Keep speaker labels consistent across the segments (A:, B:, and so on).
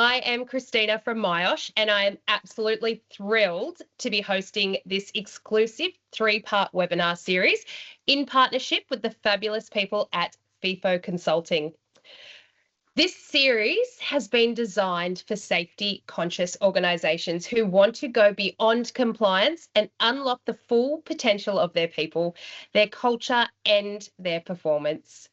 A: I am Christina from myosh, and I am absolutely thrilled to be hosting this exclusive 3-part webinar series in partnership with the fabulous people at Fefo Consulting. This series has been designed for safety-conscious organisations who want to go beyond compliance and unlock the full potential of their people, their culture and their performance.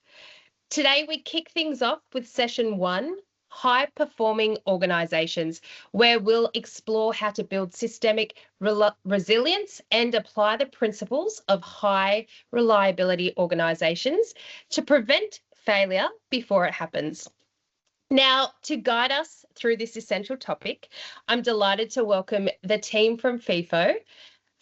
A: Today, we kick things off with session 1, high-performing organisations, where we'll explore how to build systemic resilience and apply the principles of high reliability organisations to prevent failure before it happens. Now, to guide us through this essential topic, I'm delighted to welcome the team from Fefo.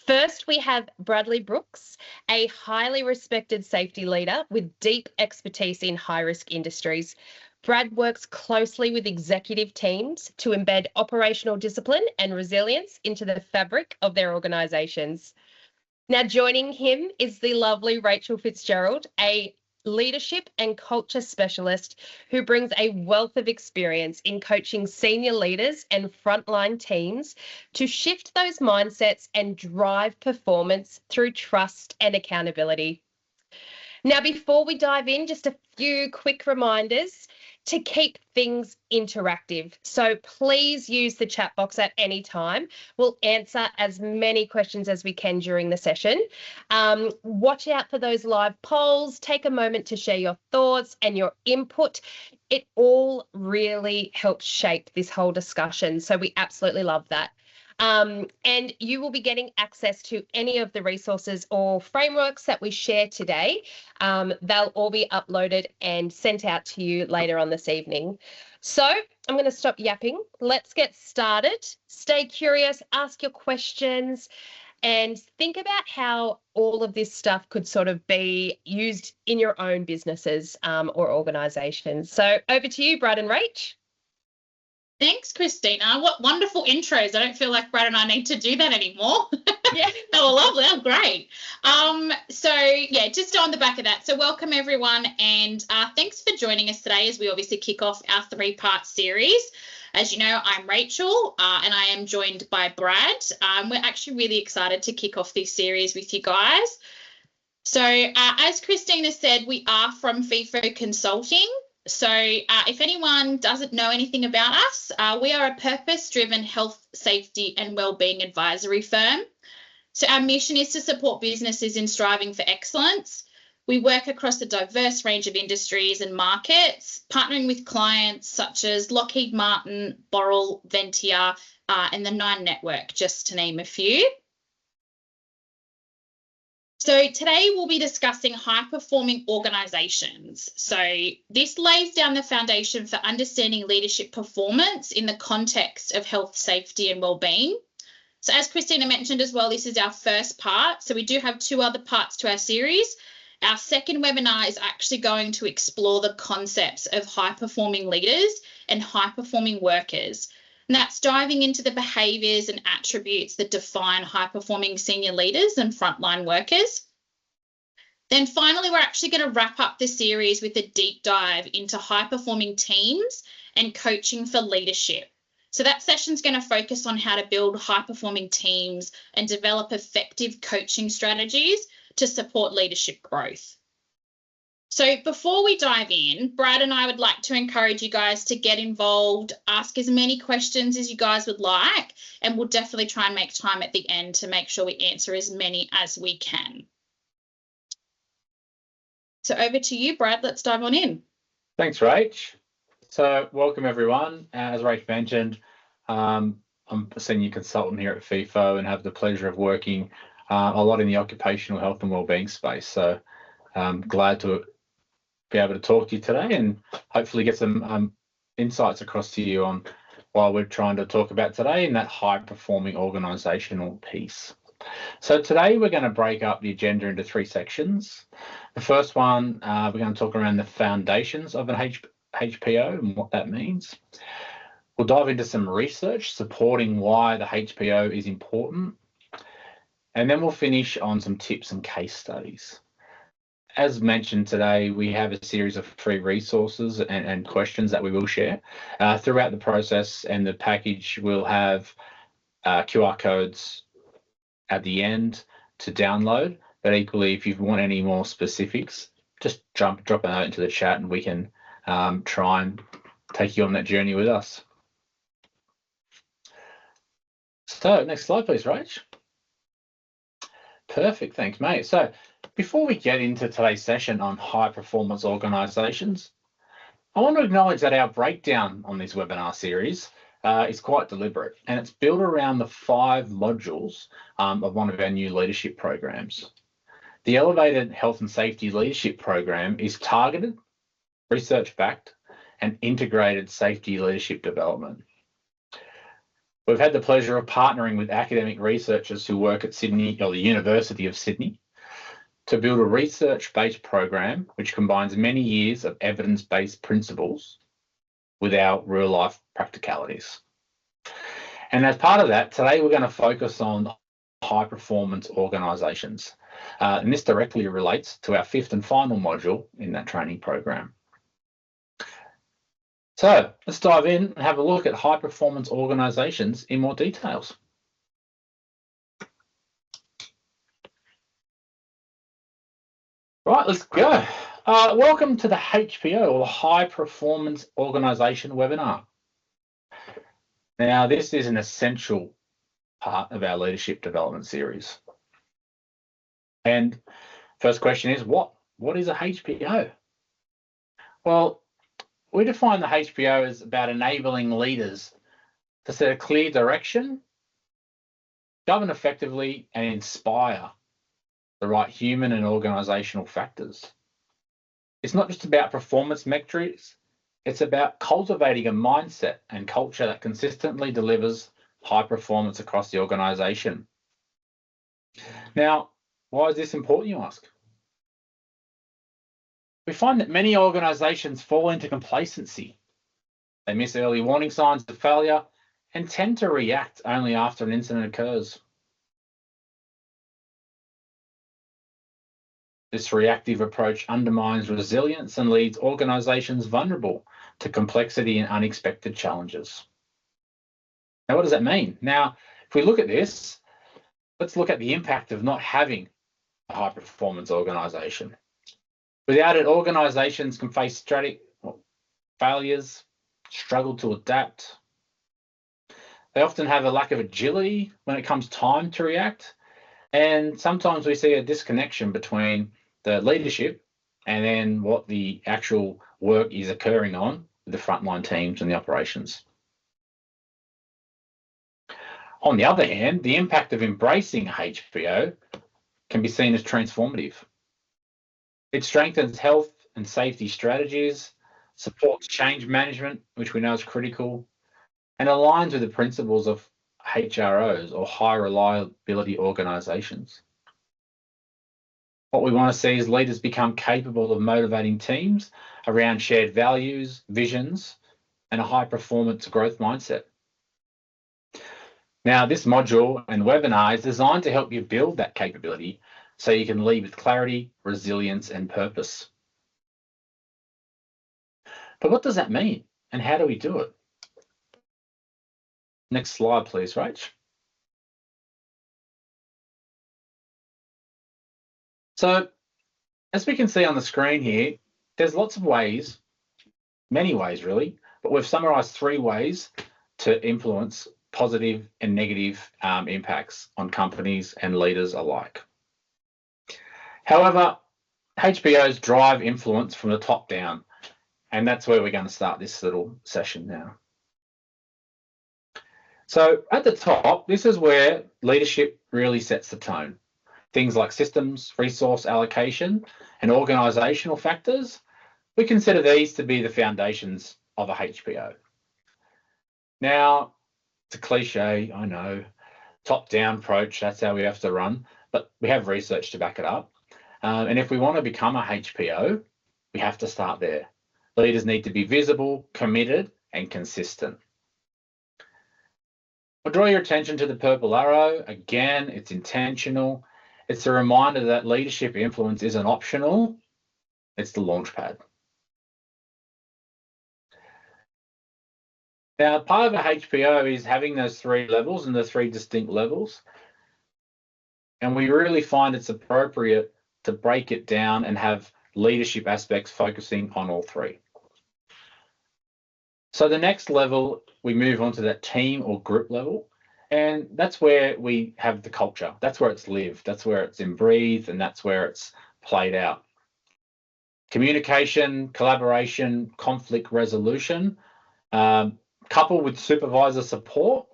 A: First, we have Bradley Brookes, a highly respected safety leader with deep expertise in high-risk industries. Brad works closely with executive teams to embed operational discipline and resilience into the fabric of their organisations. Now, joining him is the lovely Rachael Fitzgerald, a leadership and culture specialist who brings a wealth of experience in coaching senior leaders and frontline teams to shift those mindsets and drive performance through trust and accountability. Now, before we dive in, just a few quick reminders to keep things interactive. So please use the chat box at any time. We'll answer as many questions as we can during the session. Watch out for those live polls. Take a moment to share your thoughts and your input. It all really helps shape this whole discussion. So we absolutely love that. And you will be getting access to any of the resources or frameworks that we share today. They'll all be uploaded and sent out to you later on this evening. So I'm going to stop yapping. Let's get started. Stay curious, ask your questions, and think about how all of this stuff could sort of be used in your own businesses or organisations. So over to you, Brad and Rach.
B: Thanks, Christina. What wonderful intros. I don't feel like Brad and I need to do that anymore.
A: Yeah.
B: They were lovely. They were great. Just on the back of that. So welcome, everyone, and thanks for joining us today as we obviously kick off our 3-part series. As you know, I'm Rachael and I am joined by Brad. We're actually really excited to kick off this series with you guys. So as Christina said, we are from Fefo Consulting. So if anyone doesn't know anything about us, we are a purpose-driven health, safety and wellbeing advisory firm. So our mission is to support businesses in striving for excellence. We work across a diverse range of industries and markets, partnering with clients such as Lockheed Martin, Boral, Ventia and the 9 Network, just to name a few. So today we'll be discussing high-performing organisations. So this lays down the foundation for understanding leadership performance in the context of health, safety and wellbeing. So as Christina mentioned as well, this is our first part. So we do have 2 other parts to our series. Our second webinar is actually going to explore the concepts of high-performing leaders and high-performing workers. And that's diving into the behaviours and attributes that define high-performing senior leaders and frontline workers. Then finally, we're actually going to wrap up the series with a deep dive into high-performing teams and coaching for leadership. So that session is going to focus on how to build high-performing teams and develop effective coaching strategies to support leadership growth. So before we dive in, Brad and I would like to encourage you guys to get involved, ask as many questions as you guys would like, and we'll definitely try and make time at the end to make sure we answer as many as we can. So over to you, Brad. Let's dive on in.
C: Thanks, Rach. So welcome, everyone. As Rach mentioned, I'm a senior consultant here at Fefo and have the pleasure of working a lot in the occupational health and wellbeing space. So I'm glad to be able to talk to you today and hopefully get some insights across to you on what we're trying to talk about today in that high-performing organisational piece. So today we're going to break up the agenda into 3 sections. The first one, we're going to talk around the foundations of an HPO and what that means. We'll dive into some research supporting why the HPO is important. And then we'll finish on some tips and case studies. as mentioned today, we have a series of free resources and questions that we will share throughout the process, and the package will have QR codes at the end to download. But equally, if you want any more specifics, just drop a note into the chat and we can try and take you on that journey with us. So next slide, please, Rach. Perfect, thanks, mate. So before we get into today's session on high performance organisations, I want to acknowledge that our breakdown on this webinar series is quite deliberate, and it's built around the 5 modules of one of our new leadership programs. The Elevated Health and Safety Leadership Program is targeted, research-backed, and integrated safety leadership development. We've had the pleasure of partnering with academic researchers who work at Sydney, or the University of Sydney, to build a research-based program which combines many years of evidence-based principles with our real-life practicalities. And as part of that, today we're going to focus on high-performance organisations. And this directly relates to our 5th and final module in that training program. So let's dive in and have a look at high-performance organisations in more details. Right, let's go. Welcome to the HPO, or the High Performance Organisation webinar. Now, this is an essential part of our leadership development series. And first question is, what is a HPO? Well, we define the HPO as about enabling leaders to set a clear direction, govern effectively, and inspire the right human and organisational factors. It's not just about performance metrics, it's about cultivating a mindset and culture that consistently delivers high performance across the organisation. Now, why is this important, you ask? We find that many organisations fall into complacency. They miss early warning signs of failure and tend to react only after an incident occurs. This reactive approach undermines resilience and leaves organisations vulnerable to complexity and unexpected challenges. Now, what does that mean? Now, if we look at this, let's look at the impact of not having a high-performance organisation. Without it, organisations can face strategic failures, struggle to adapt. They often have a lack of agility when it comes time to react. And sometimes we see a disconnection between the leadership and then what the actual work is occurring on with the frontline teams and the operations. On the other hand, the impact of embracing HPO can be seen as transformative. It strengthens health and safety strategies, supports change management, which we know is critical, and aligns with the principles of HROs, or high reliability organisations. What we want to see is leaders become capable of motivating teams around shared values, visions, and a high performance growth mindset. Now, this module and webinar is designed to help you build that capability so you can lead with clarity, resilience, and purpose. But what does that mean, and how do we do it? Next slide, please, Rach. So, as we can see on the screen here, there's lots of ways, many ways really, but we've summarised 3 ways to influence positive and negative impacts on companies and leaders alike. However, HPOs drive influence from the top down, and that's where we're going to start this little session now. So at the top, this is where leadership really sets the tone. Things like systems, resource allocation, and organisational factors, we consider these to be the foundations of a HPO. Now, it's a cliche, I know, top-down approach, that's how we have to run, but we have research to back it up. And if we want to become a HPO, we have to start there. Leaders need to be visible, committed, and consistent. I'll draw your attention to the purple arrow. Again, it's intentional. It's a reminder that leadership influence isn't optional, It's the launch pad. Now, part of a HPO is having those 3 levels and the 3 distinct levels. And we really find it's appropriate to break it down and have leadership aspects focusing on all 3. So the next level, we move on to that team or group level. And that's where we have the culture. That's where it's lived. That's where it's breathed, and that's where it's played out. Communication, collaboration, conflict resolution, coupled with supervisor support.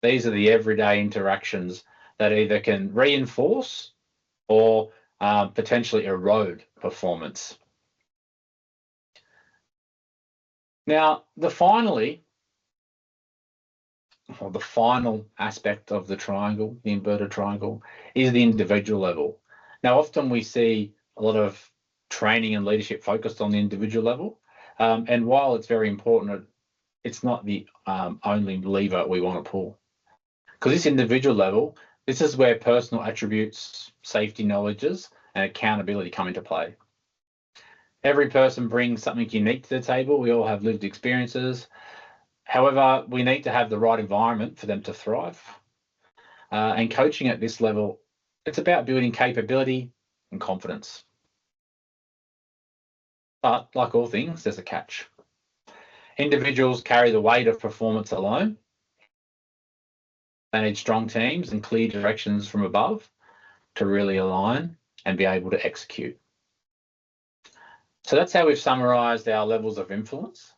C: These are the everyday interactions that either can reinforce or potentially erode performance. Now, the final aspect of the triangle, the inverted triangle, is the individual level. Now, often we see a lot of training and leadership focused on the individual level. And while it's very important, it's not the only lever we want to pull. Because this individual level, this is where personal attributes, safety knowledges, and accountability come into play. Every person brings something unique to the table. We all have lived experiences. However, we need to have the right environment for them to thrive. And coaching at this level, it's about building capability and confidence. But like all things, there's a catch. Individuals carry the weight of performance alone. They need strong teams and clear directions from above to really align and be able to execute. So that's how we've summarised our levels of influence.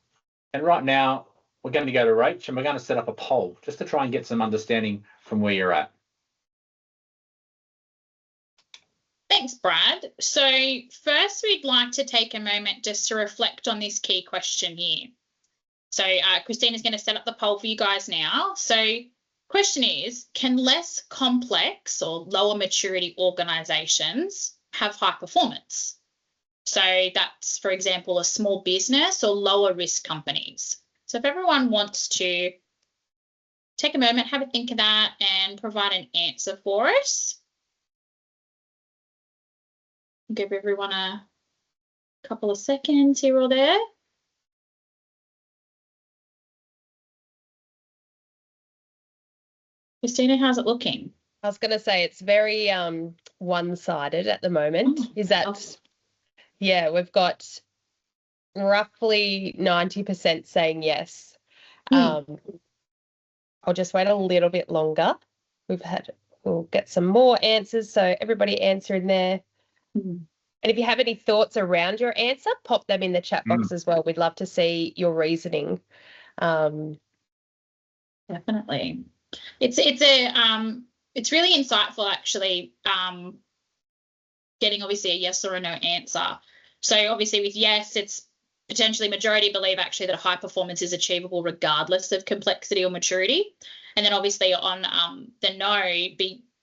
C: And right now, we're going to go to Rach and we're going to set up a poll just to try and get some understanding from where you're at.
B: Thanks, Brad. So first, we'd like to take a moment just to reflect on this key question here. So Christina's going to set up the poll for you guys now. So question is, can less complex or lower maturity organisations have high performance? So that's, for example, a small business or lower risk companies. So if everyone wants to take a moment, have a think of that and provide an answer for us. Give everyone a couple of seconds here or there. Christina, how's it looking?
A: I was going to say it's very one-sided at the moment. Is that, yeah, we've got roughly 90% saying yes. I'll just wait a little bit longer. We'll get some more answers. So everybody answer in there. And if you have any thoughts around your answer, pop them in the chat box as well. We'd love to see your reasoning.
B: Definitely. It's really insightful actually, getting obviously a yes or a no answer. So obviously with yes, it's potentially majority believe actually that high performance is achievable regardless of complexity or maturity. And then obviously on the no,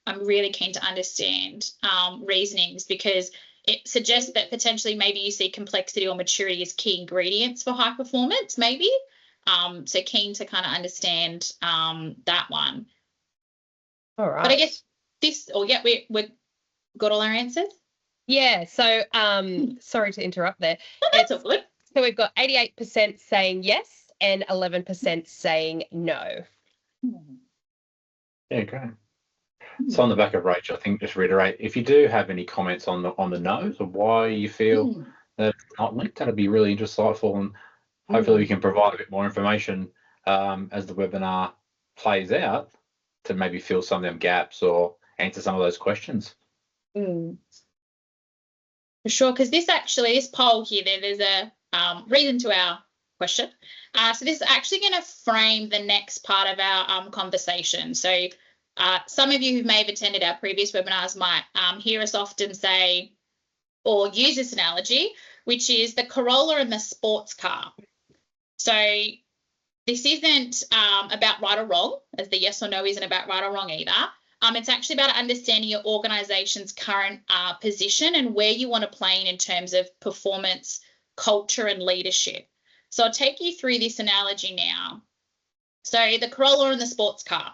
B: I'm really keen to understand reasonings, because it suggests that potentially maybe you see complexity or maturity as key ingredients for high performance, maybe. So keen to kind of understand that one.
A: All right.
B: But I guess we've got all our answers.
A: Yeah. So sorry to interrupt there.
B: That's all good.
A: So we've got 88% saying yes and 11% saying no.
C: Yeah, great. So on the back of Rachel, I think just reiterate, if you do have any comments on the no's or why you feel that it's not linked, that'd be really insightful, and hopefully we can provide a bit more information as the webinar plays out to maybe fill some of them gaps or answer some of those questions.
B: For sure, because this poll here, there's a reason to our question. So this is actually going to frame the next part of our conversation. So some of you who may have attended our previous webinars might hear us often say or use this analogy, which is the Corolla and the sports car. So this isn't about right or wrong, as the yes or no isn't about right or wrong either. It's actually about understanding your organisation's current position and where you want to play in terms of performance, culture and leadership. So I'll take you through this analogy now. So the Corolla and the sports car.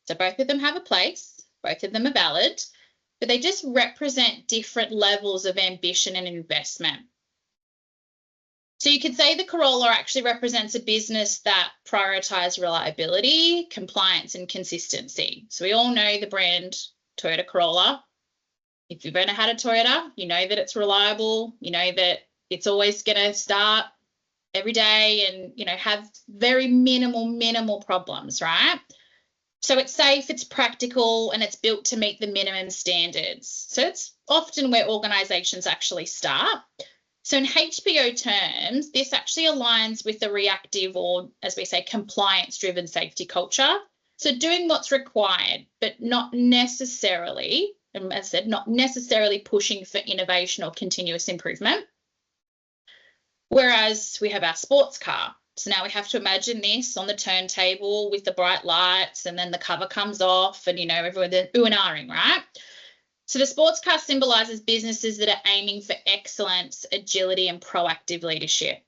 B: So both of them have a place, both of them are valid, but they just represent different levels of ambition and investment. So you could say the Corolla actually represents a business that prioritises reliability, compliance, and consistency. So we all know the brand Toyota Corolla. If you've ever had a Toyota, you know that it's reliable, you know that it's always going to start every day and, you know, have very minimal problems, right? So it's safe, it's practical, and it's built to meet the minimum standards. So it's often where organisations actually start. So in HPO terms, this actually aligns with the reactive, or as we say, compliance-driven safety culture. So doing what's required, but not necessarily, and as I said, not necessarily pushing for innovation or continuous improvement. Whereas we have our sports car. So now we have to imagine this on the turntable with the bright lights, and then the cover comes off and, you know, everyone they're ooh and ahhing, right? So the sports car symbolises businesses that are aiming for excellence, agility, and proactive leadership.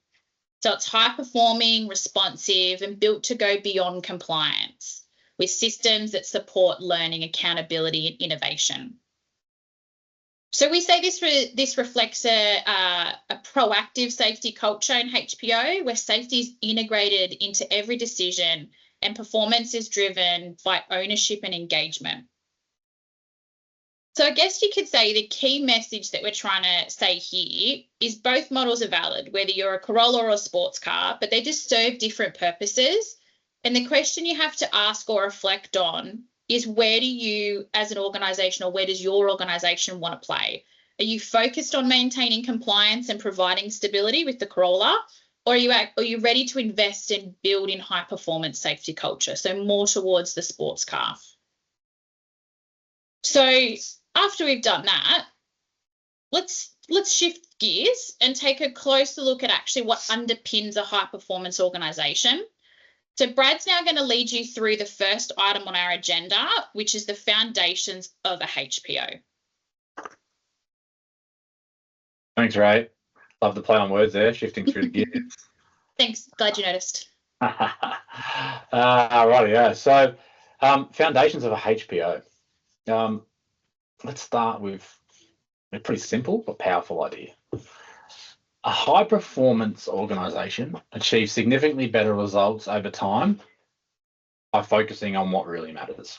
B: So it's high performing, responsive, and built to go beyond compliance with systems that support learning, accountability, and innovation. So we say this reflects a proactive safety culture in HPO, where safety is integrated into every decision and performance is driven by ownership and engagement. So I guess you could say the key message that we're trying to say here is both models are valid, whether you're a Corolla or a sports car, but they just serve different purposes. And the question you have to ask or reflect on is, where do you as an organisation, or where does your organisation want to play? Are you focused on maintaining compliance and providing stability with the Corolla, or are you ready to invest and build in high performance safety culture? So more towards the sports car. So after we've done that, let's shift gears and take a closer look at actually what underpins a high performance organisation. So Brad's now going to lead you through the first item on our agenda, which is the foundations of a HPO.
C: Thanks, Ray. Love the play on words there, shifting through the gears.
B: Thanks. Glad you noticed.
C: Right, yeah. So foundations of a HPO. Let's start with a pretty simple but powerful idea. A high-performance organisation achieves significantly better results over time by focusing on what really matters.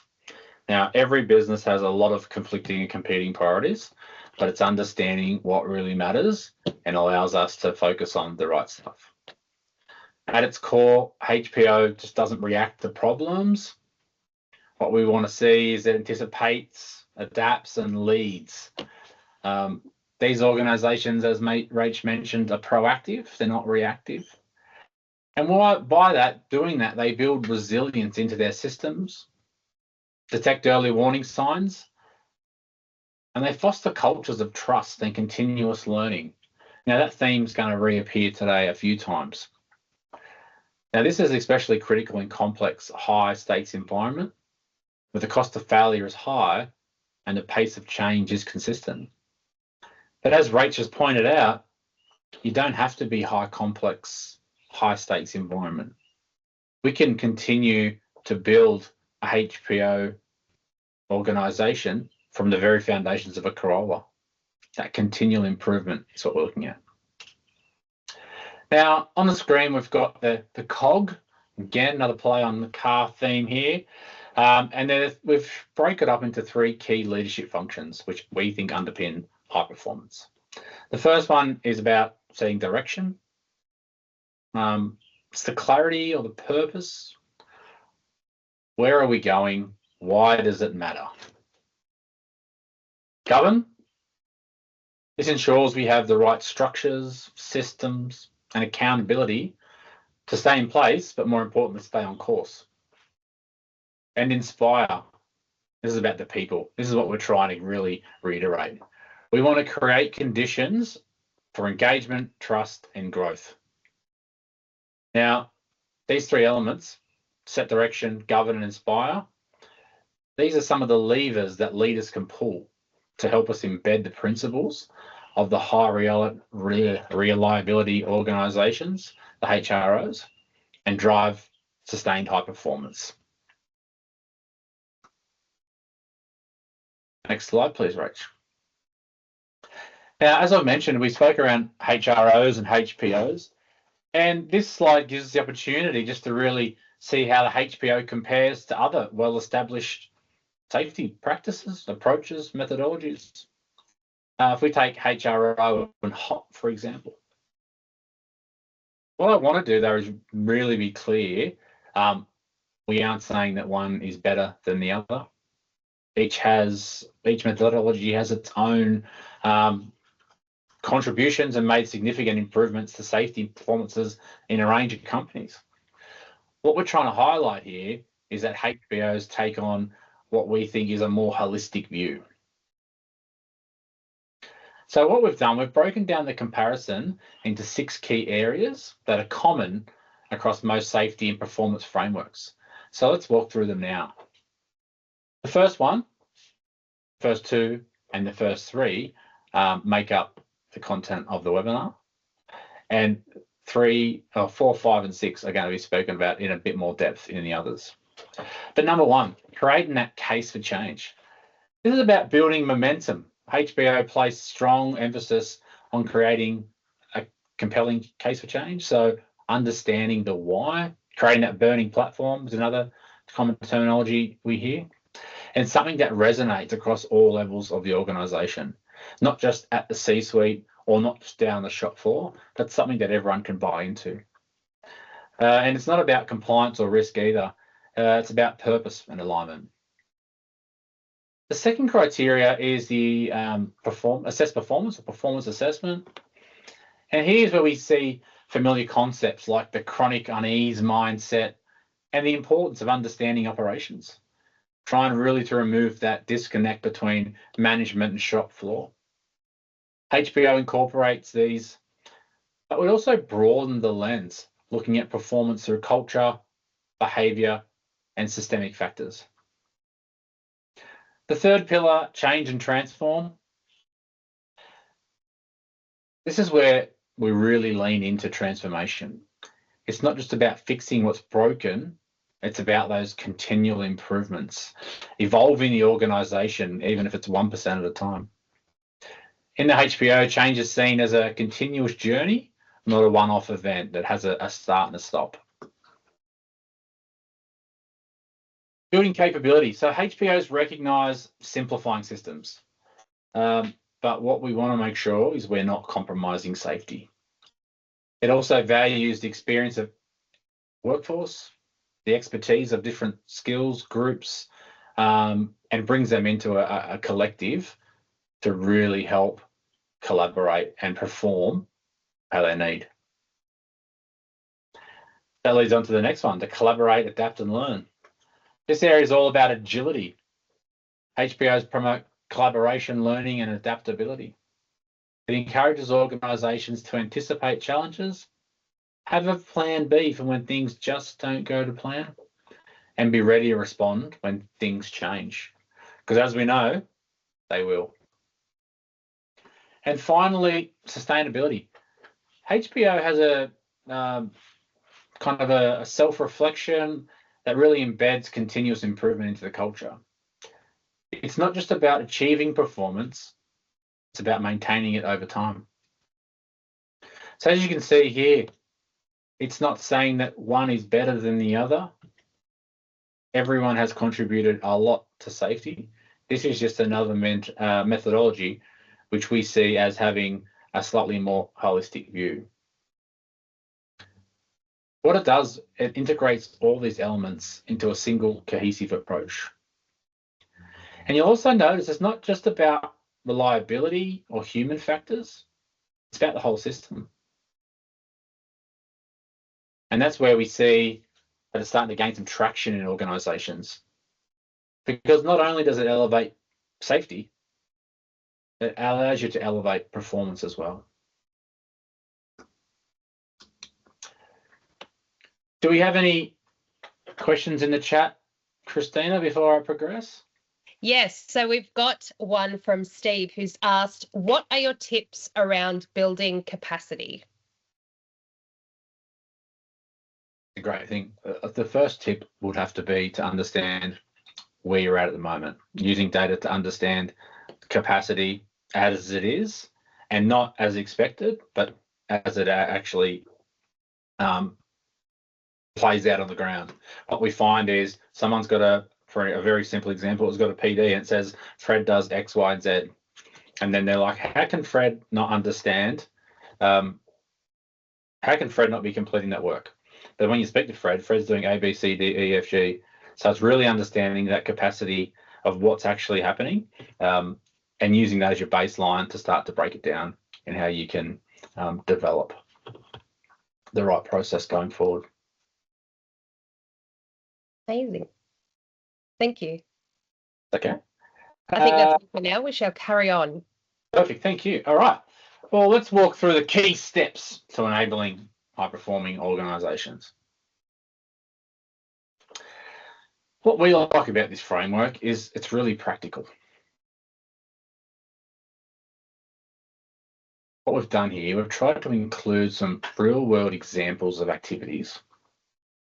C: Now, every business has a lot of conflicting and competing priorities, but it's understanding what really matters and allows us to focus on the right stuff. At its core, HPO just doesn't react to problems. What we want to see is it anticipates, adapts, and leads. These organisations, as Rach mentioned, are proactive, they're not reactive. And by doing that, they build resilience into their systems, detect early warning signs, and they foster cultures of trust and continuous learning. Now, that theme's going to reappear today a few times. Now, this is especially critical in complex, high-stakes environment, where the cost of failure is high and the pace of change is consistent. But as Rach has pointed out, you don't have to be complex, high-stakes environment. We can continue to build a HPO organisation from the very foundations of a Corolla. That continual improvement is what we're looking at. Now, on the screen, we've got the cog. Again, another play on the car theme here. And then we've broken it up into three key leadership functions, which we think underpin high performance. The first one is about setting direction. It's the clarity or the purpose. Where are we going? Why does it matter? Govern. This ensures we have the right structures, systems, and accountability to stay in place, but more importantly, stay on course. And inspire. This is about the people. This is what we're trying to really reiterate. We want to create conditions for engagement, trust, and growth. Now, these three elements, set direction, govern, and inspire, these are some of the levers that leaders can pull to help us embed the principles of the high reliability organisations, the HROs, and drive sustained high performance. Next slide, please, Rach. Now, as I mentioned, we spoke around HROs and HPOs. And this slide gives us the opportunity just to really see how the HPO compares to other well-established safety practices, approaches, methodologies. If we take HRO and HOP, for example, what I want to do though is really be clear. We aren't saying that one is better than the other. Each methodology has its own contributions and made significant improvements to safety performances in a range of companies. What we're trying to highlight here is that HBOs take on what we think is a more holistic view. So what we've done, we've broken down the comparison into 6 key areas that are common across most safety and performance frameworks. So let's walk through them now. The first one, first 2, and the first 3 make up the content of the webinar. And 3, 4, 5, and 6 are going to be spoken about in a bit more depth in the others. But number 1, creating that case for change. This is about building momentum. HBO places strong emphasis on creating a compelling case for change. So understanding the why, creating that burning platform is another common terminology we hear, and something that resonates across all levels of the organisation, not just at the C-suite or not just down the shop floor, but something that everyone can buy into. And it's not about compliance or risk either. It's about purpose and alignment. The second criteria is the assess performance or performance assessment. And here's where we see familiar concepts like the chronic unease mindset and the importance of understanding operations, trying really to remove that disconnect between management and shop floor. HBO incorporates these, but we also broaden the lens, looking at performance through culture, behaviour, and systemic factors. The third pillar, change and transform. This is where we really lean into transformation. It's not just about fixing what's broken, it's about those continual improvements, evolving the organisation, even if it's 1% at a time. In the HPO, change is seen as a continuous journey, not a one-off event that has a start and a stop. Building capability. So HPOs recognise simplifying systems, but what we want to make sure is we're not compromising safety. It also values the experience of workforce, the expertise of different skills groups, and brings them into a collective to really help collaborate and perform how they need. That leads on to the next one, to collaborate, adapt, and learn. This area is all about agility. HPOs promote collaboration, learning, and adaptability. It encourages organisations to anticipate challenges, have a plan B for when things just don't go to plan, and be ready to respond when things change. Because as we know, they will. And finally, sustainability. HBO has a kind of a self-reflection that really embeds continuous improvement into the culture. It's not just about achieving performance, it's about maintaining it over time. So as you can see here, it's not saying that one is better than the other. Everyone has contributed a lot to safety. This is just another methodology which we see as having a slightly more holistic view. What it does, it integrates all these elements into a single cohesive approach. And you'll also notice it's not just about reliability or human factors, it's about the whole system. And that's where we see that it's starting to gain some traction in organisations. Because not only does it elevate safety, it allows you to elevate performance as well. Do we have any questions in the chat, Christina, before I progress?
A: Yes, so we've got one from Steve who's asked, what are your tips around building capacity?
C: A great thing. The first tip would have to be to understand where you're at the moment, using data to understand capacity as it is, and not as expected, but as it actually plays out on the ground. What we find is someone's got for a very simple example, it's got a PD and it says Fred does X, Y, and Z. And then they're like, how can Fred not understand? How can Fred not be completing that work? But when you speak to Fred, Fred's doing A, B, C, D, E, F, G. So it's really understanding that capacity of what's actually happening, and using that as your baseline to start to break it down and how you can develop the right process going forward.
A: Amazing. Thank you.
C: Okay.
A: I think that's it for now. We shall carry on.
C: Perfect. Thank you. All right. Well, let's walk through the key steps to enabling high-performing organisations. What we like about this framework is it's really practical. What we've done here, we've tried to include some real-world examples of activities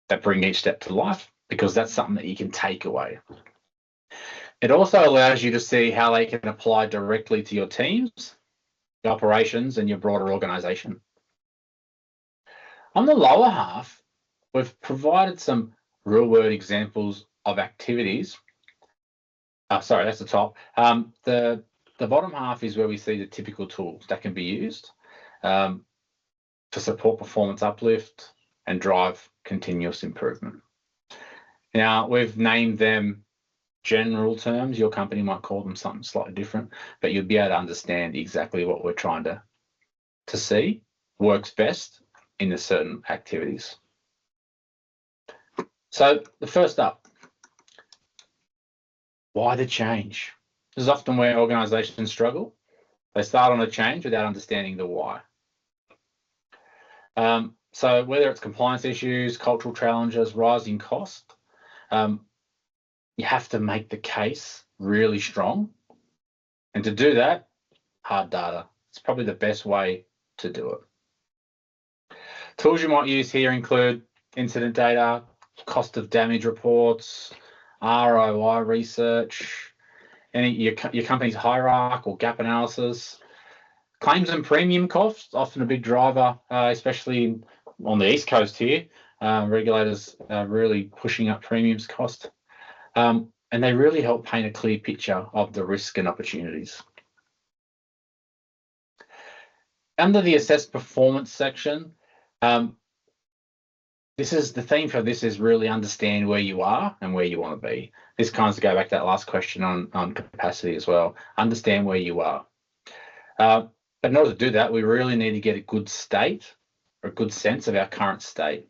C: that bring each step to life, because that's something that you can take away. It also allows you to see how they can apply directly to your teams, your operations, and your broader organisation. On the lower half, we've provided some real-world examples of activities. Sorry, that's the top. The bottom half is where we see the typical tools that can be used to support performance uplift and drive continuous improvement. Now, we've named them general terms. Your company might call them something slightly different, but you'll be able to understand exactly what we're trying to see works best in the certain activities. So the first up, why the change? This is often where organisations struggle. They start on a change without understanding the why. So whether it's compliance issues, cultural challenges, rising cost, you have to make the case really strong. And to do that, hard data. It's probably the best way to do it. Tools you might use here include incident data, cost of damage reports, ROI research, your company's hierarchy or gap analysis. Claims and premium costs, often a big driver, especially on the East Coast here. Regulators are really pushing up premiums cost. And they really help paint a clear picture of the risk and opportunities. Under the assess performance section, this is the theme for this is really understand where you are and where you want to be. This kind of go back to that last question on capacity as well. Understand where you are. But in order to do that, we really need to get a good state or a good sense of our current state.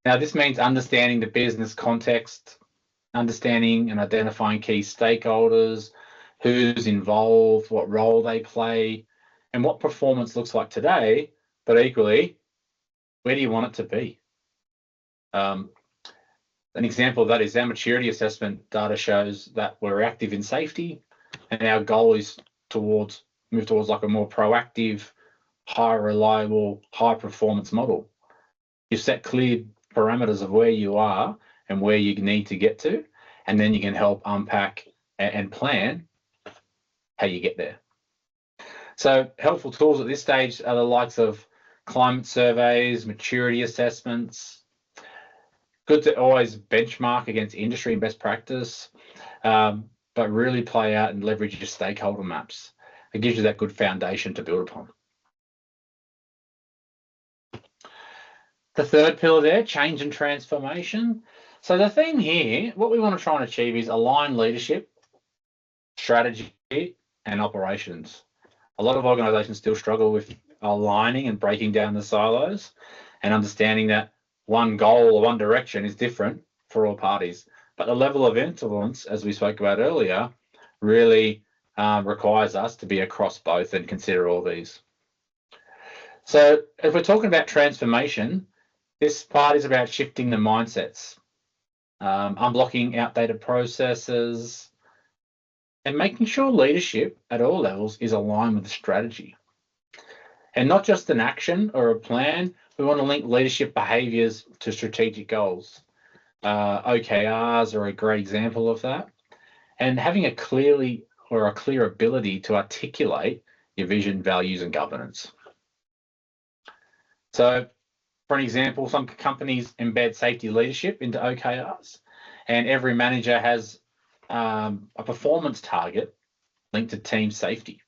C: Now, this means understanding the business context, understanding and identifying key stakeholders, who's involved, what role they play, and what performance looks like today, but equally, where do you want it to be? An example of that is our maturity assessment data shows that we're active in safety, and our goal is move towards like a more proactive, high reliable, high performance model. You set clear parameters of where you are and where you need to get to, and then you can help unpack and plan how you get there. So helpful tools at this stage are the likes of climate surveys, maturity assessments. Good to always benchmark against industry and best practice, but really play out and leverage your stakeholder maps. It gives you that good foundation to build upon. The third pillar there, change and transformation. So the theme here, what we want to try and achieve is align leadership, strategy, and operations. A lot of organisations still struggle with aligning and breaking down the silos and understanding that one goal or one direction is different for all parties. But the level of influence, as we spoke about earlier, really requires us to be across both and consider all these. So if we're talking about transformation, this part is about shifting the mindsets, unblocking outdated processes, and making sure leadership at all levels is aligned with the strategy. And not just an action or a plan, we want to link leadership behaviours to strategic goals. OKRs are a great example of that. And having a clear ability to articulate your vision, values, and governance. So For an example, some companies embed safety leadership into OKRs, and every manager has a performance target linked to team safety,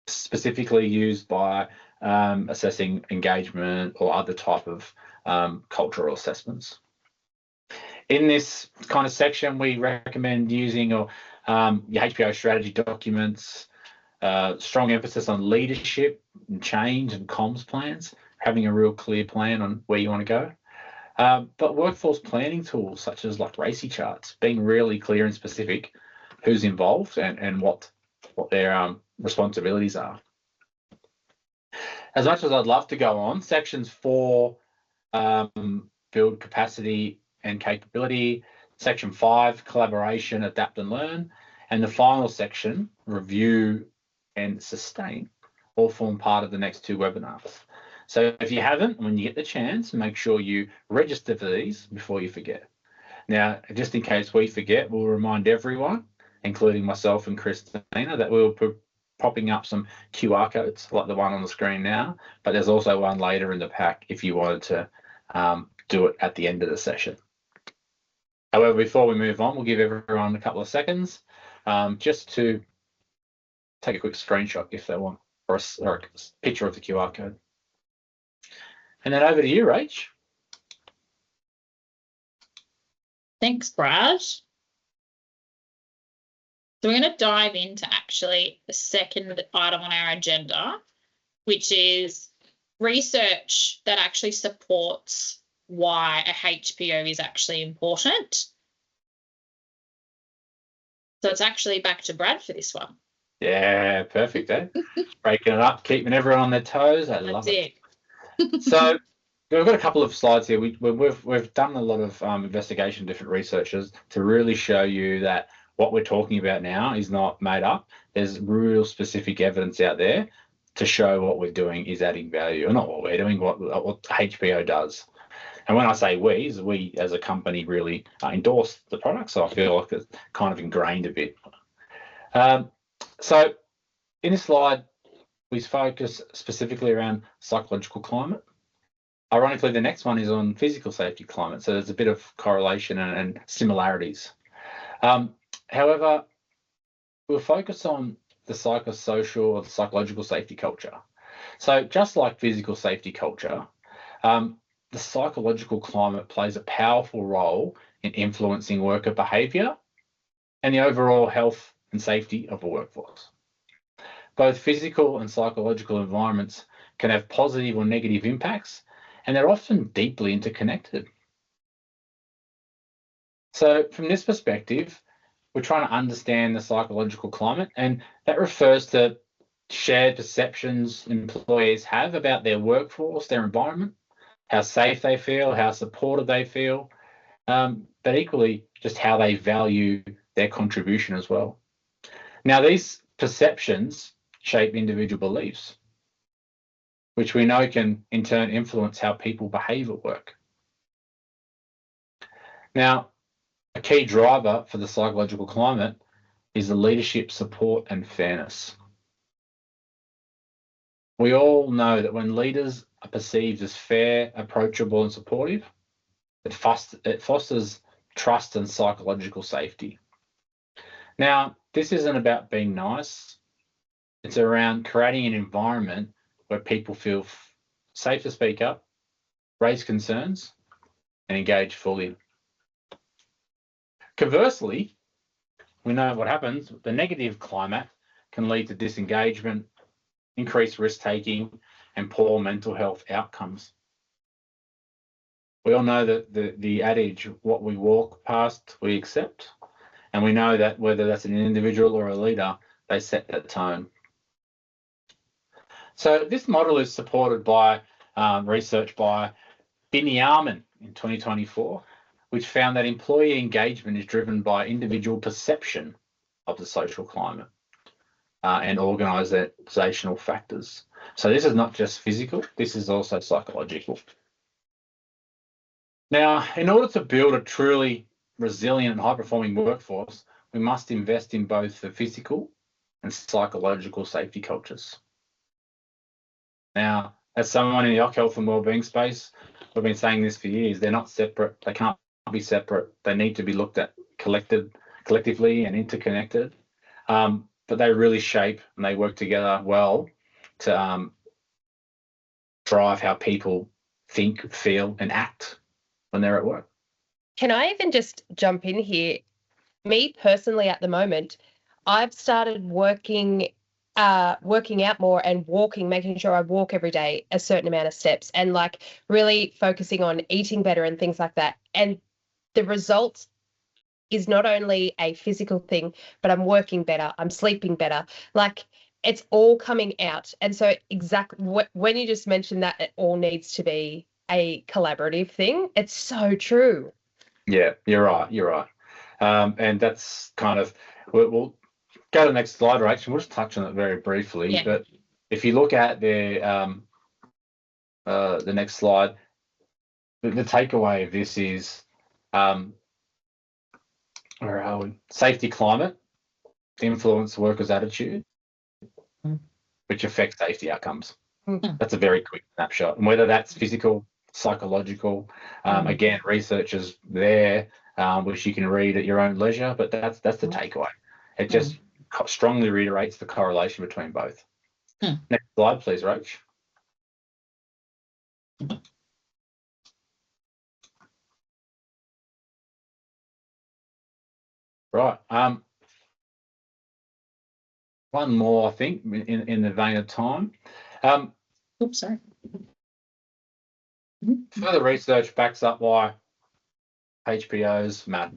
C: specifically used by assessing engagement or other type of cultural assessments. In this kind of section, we recommend using your HPO strategy documents, strong emphasis on leadership and change and comms plans, having a real clear plan on where you want to go. But workforce planning tools such as like RACI charts, being really clear and specific who's involved and what their responsibilities are. As much as I'd love to go on, sections 4 build capacity and capability, section 5 collaboration, adapt and learn, and the final section review and sustain all form part of the next 2 webinars. So if you haven't, when you get the chance, make sure you register for these before you forget. Now, just in case we forget, we'll remind everyone, including myself and Christina, that we'll be popping up some QR codes like the one on the screen now, but there's also one later in the pack if you wanted to do it at the end of the session. However, before we move on, we'll give everyone a couple of seconds just to take a quick screenshot if they want, or a picture of the QR code. And then over to you, Rach.
B: Thanks, Brad. So we're going to dive into actually the second item on our agenda, which is research that actually supports why a HPO is actually important. So it's actually back to Brad for this one.
C: Yeah, perfect, eh? Breaking it up, keeping everyone on their toes. I love it. So we've got a couple of slides here. We've done a lot of investigation, different researchers to really show you that what we're talking about now is not made up. There's real specific evidence out there to show what we're doing is adding value, or not what we're doing, what HPO does. And when I say we as a company really endorse the product, so I feel like it's kind of ingrained a bit. So in this slide, we focus specifically around psychological climate. Ironically, the next one is on physical safety climate, so there's a bit of correlation and similarities. However, we'll focus on the psychosocial or the psychological safety culture. So just like physical safety culture, the psychological climate plays a powerful role in influencing worker behaviour and the overall health and safety of a workforce. Both physical and psychological environments can have positive or negative impacts, and they're often deeply interconnected. So from this perspective, we're trying to understand the psychological climate, and that refers to shared perceptions employees have about their workforce, their environment, how safe they feel, how supported they feel, but equally just how they value their contribution as well. Now, these perceptions shape individual beliefs, which we know can in turn influence how people behave at work. Now, a key driver for the psychological climate is the leadership support and fairness. We all know that when leaders are perceived as fair, approachable, and supportive, it fosters trust and psychological safety. Now, this isn't about being nice. It's around creating an environment where people feel safe to speak up, raise concerns, and engage fully. Conversely, we know what happens. The negative climate can lead to disengagement, increased risk-taking, and poor mental health outcomes. We all know that the adage, what we walk past, we accept. And we know that whether that's an individual or a leader, they set that tone. So this model is supported by research by Binyamin in 2024, which found that employee engagement is driven by individual perception of the social climate and organisational factors. So this is not just physical, this is also psychological. Now, in order to build a truly resilient and high-performing workforce, we must invest in both the physical and psychological safety cultures. Now, as someone in the health and wellbeing space, we've been saying this for years. They're not separate. They can't be separate. They need to be looked at collectively and interconnected. But they really shape and they work together well to drive how people think, feel, and act when they're at work.
A: Can I even just jump in here? Me personally, at the moment, I've started working out more and walking, making sure I walk every day a certain amount of steps, and like really focusing on eating better and things like that. And the result is not only a physical thing, but I'm working better, I'm sleeping better. Like, it's all coming out. And so exactly when you just mentioned that it all needs to be a collaborative thing, it's so true.
C: Yeah, you're right. And that's kind of, we'll go to the next slide, Rachel. We'll just touch on it very briefly.
B: Yeah.
C: But if you look at the next slide, the takeaway of this is, where are we? Safety climate influence workers' attitude, which affects safety outcomes. That's a very quick snapshot. And whether that's physical, psychological, again, research is there, which you can read at your own leisure, but that's the takeaway. It just strongly reiterates the correlation between both. Next slide, please, Rach. Right. One more, I think, in the vein of time.
B: Oops, sorry.
C: Further research backs up why HROs matter,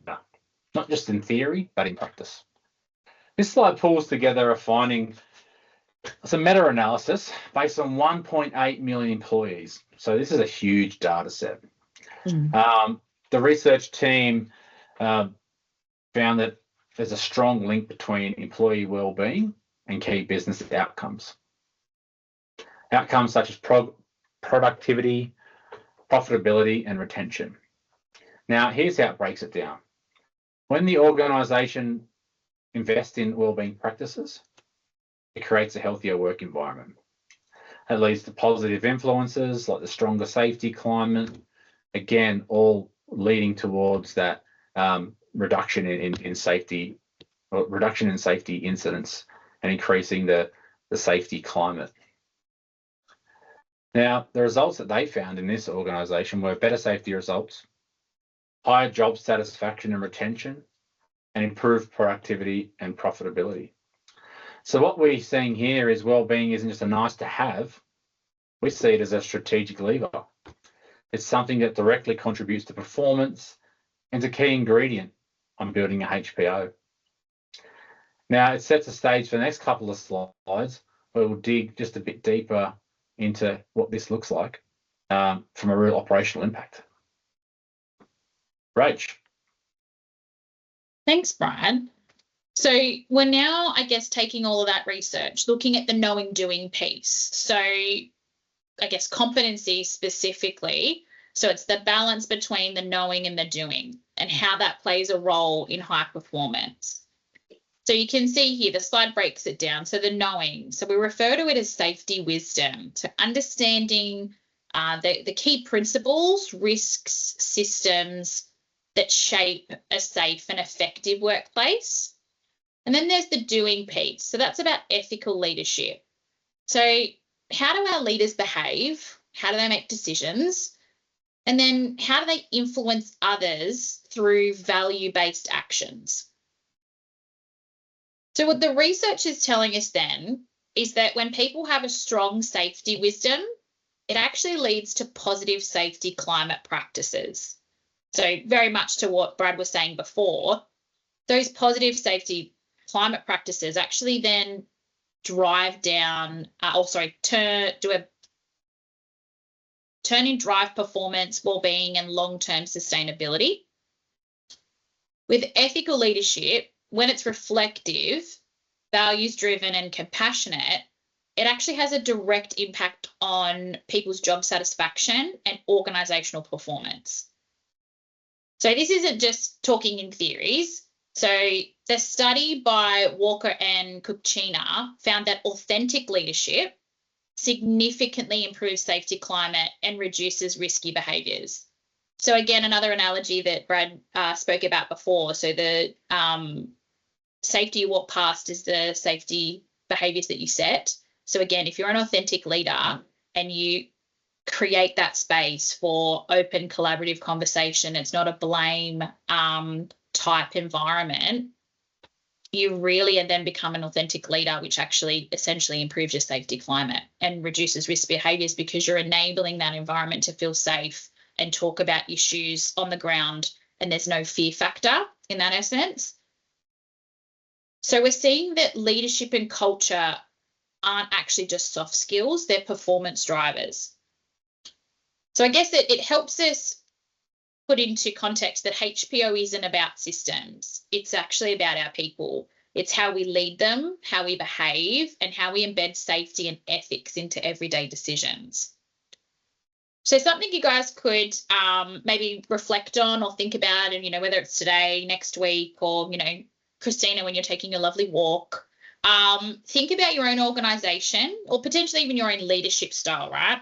C: not just in theory, but in practice. This slide pulls together a finding, it's a meta-analysis based on 1.8 million employees. So this is a huge data set. The research team found that there's a strong link between employee well-being and key business outcomes. Outcomes such as productivity, profitability, and retention. Now, here's how it breaks it down. When the organisation invests in wellbeing practices, it creates a healthier work environment. It leads to positive influences like the stronger safety climate, again, all leading towards that reduction in safety incidents and increasing the safety climate. Now, the results that they found in this organisation were better safety results, higher job satisfaction and retention, and improved productivity and profitability. So what we're seeing here is wellbeing isn't just a nice to have, we see it as a strategic lever. It's something that directly contributes to performance and is a key ingredient on building a HPO. Now, it sets the stage for the next couple of slides where we'll dig just a bit deeper into what this looks like from a real operational impact. Rach.
B: Thanks, Brad. So we're now, I guess, taking all of that research, looking at the knowing doing piece. So I guess competency specifically. So it's the balance between the knowing and the doing and how that plays a role in high performance. So you can see here, the slide breaks it down. So the knowing, so we refer to it as safety wisdom. So understanding the key principles, risks, systems that shape a safe and effective workplace. And then there's the doing piece. So that's about ethical leadership. So how do our leaders behave? How do they make decisions? And then how do they influence others through value-based actions? So what the research is telling us then is that when people have a strong safety wisdom, it actually leads to positive safety climate practices. So very much to what Brad was saying before, those positive safety climate practices actually then drive down, turn in drive performance, well-being, and long-term sustainability. With ethical leadership, when it's reflective, values-driven, and compassionate, it actually has a direct impact on people's job satisfaction and organisational performance. So this isn't just talking in theories. So the study by Walker and Kuchina found that authentic leadership significantly improves safety climate and reduces risky behaviours. So again, another analogy that Brad spoke about before. So the safety you walk past is the safety behaviours that you set. So again, if you're an authentic leader and you create that space for open collaborative conversation, it's not a blame type environment, you really and then become an authentic leader, which actually essentially improves your safety climate and reduces risk behaviours, because you're enabling that environment to feel safe and talk about issues on the ground, and there's no fear factor in that essence. So we're seeing that leadership and culture aren't actually just soft skills, they're performance drivers. So I guess it helps us put into context that HPO isn't about systems. It's actually about our people. It's how we lead them, how we behave, and how we embed safety and ethics into everyday decisions. So something you guys could maybe reflect on or think about, and, whether it's today, next week, or, Christina, when you're taking a lovely walk, think about your own organisation or potentially even your own leadership style, right?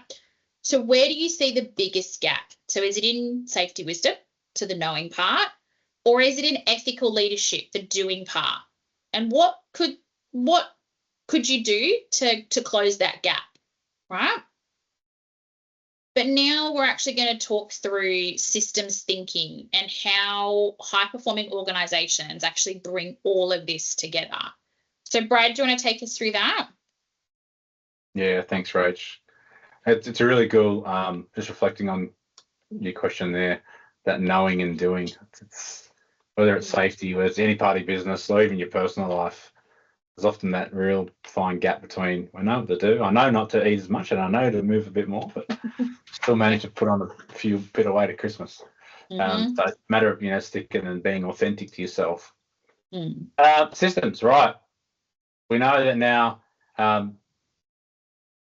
B: So where do you see the biggest gap? So is it in safety wisdom, so the knowing part, or is it in ethical leadership, the doing part? And what could you do to close that gap, right? But now we're actually going to talk through systems thinking and how high-performing organisations actually bring all of this together. So Brad, do you want to take us through that?
C: Yeah, thanks, Rach. It's a really cool, just reflecting on your question there, that knowing and doing. It's whether it's safety, whether it's any part of your business, or even your personal life, there's often that real fine gap between, I know what to do, I know not to eat as much, and I know to move a bit more, but still manage to put on a few bit away to Christmas. So it's a matter of, sticking and being authentic to yourself. Systems, right. We know that now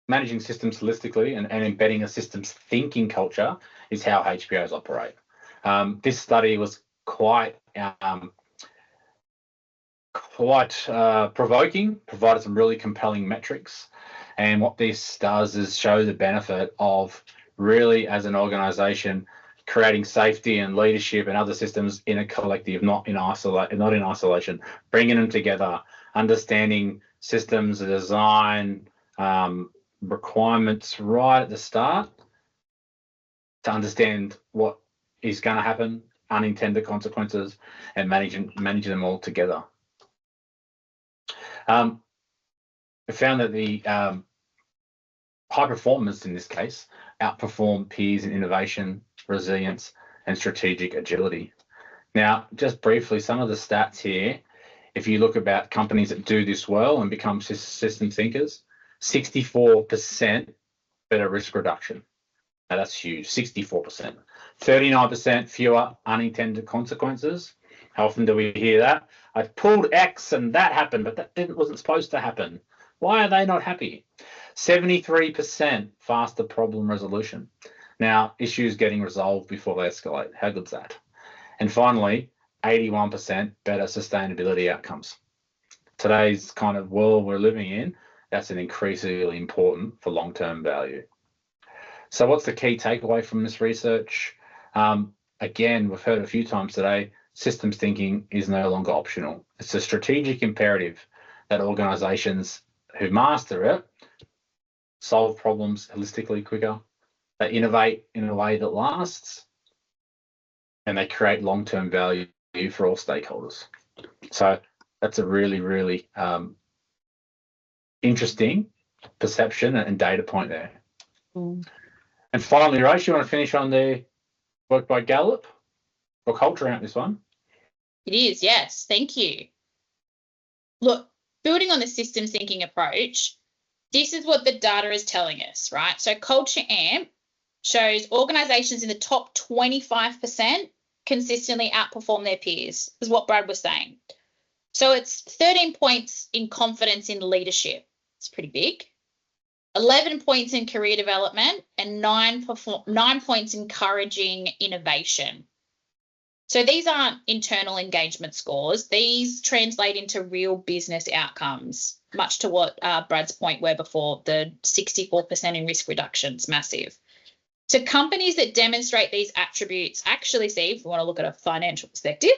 C: managing systems holistically and embedding a systems thinking culture is how HPOs operate. This study was quite provoking, provided some really compelling metrics. And what this does is show the benefit of really, as an organisation, creating safety and leadership and other systems in a collective, not in isolation, bringing them together, understanding systems, design, requirements right at the start to understand what is going to happen, unintended consequences, and managing them all together. We found that the high performers in this case outperform peers in innovation, resilience, and strategic agility. Now, just briefly, some of the stats here, if you look about companies that do this well and become system thinkers, 64% better risk reduction. Now that's huge, 64%. 39% fewer unintended consequences. How often do we hear that? I pulled X and that happened, but that wasn't supposed to happen. Why are they not happy? 73% faster problem resolution. Now, issues getting resolved before they escalate. How good's that? And finally, 81% better sustainability outcomes. Today's kind of world we're living in, that's an increasingly important for long-term value. So what's the key takeaway from this research? Again, we've heard a few times today, systems thinking is no longer optional. It's a strategic imperative that organisations who master it solve problems holistically quicker, they innovate in a way that lasts, and they create long-term value for all stakeholders. So that's a really, really interesting perception and data point there. And finally, Rach, you want to finish on the work by Gallup or culture out this one?
B: It is, yes. Thank you. Look, building on the systems thinking approach, this is what the data is telling us, right? So Culture AMP shows organisations in the top 25% consistently outperform their peers, is what Brad was saying. So it's 13 points in confidence in leadership. It's pretty big. 11 points in career development and 9 points encouraging innovation. So these aren't internal engagement scores. These translate into real business outcomes. much to what Brad's point were before, the 64% in risk reductions, massive. So companies that demonstrate these attributes actually see, if we want to look at a financial perspective,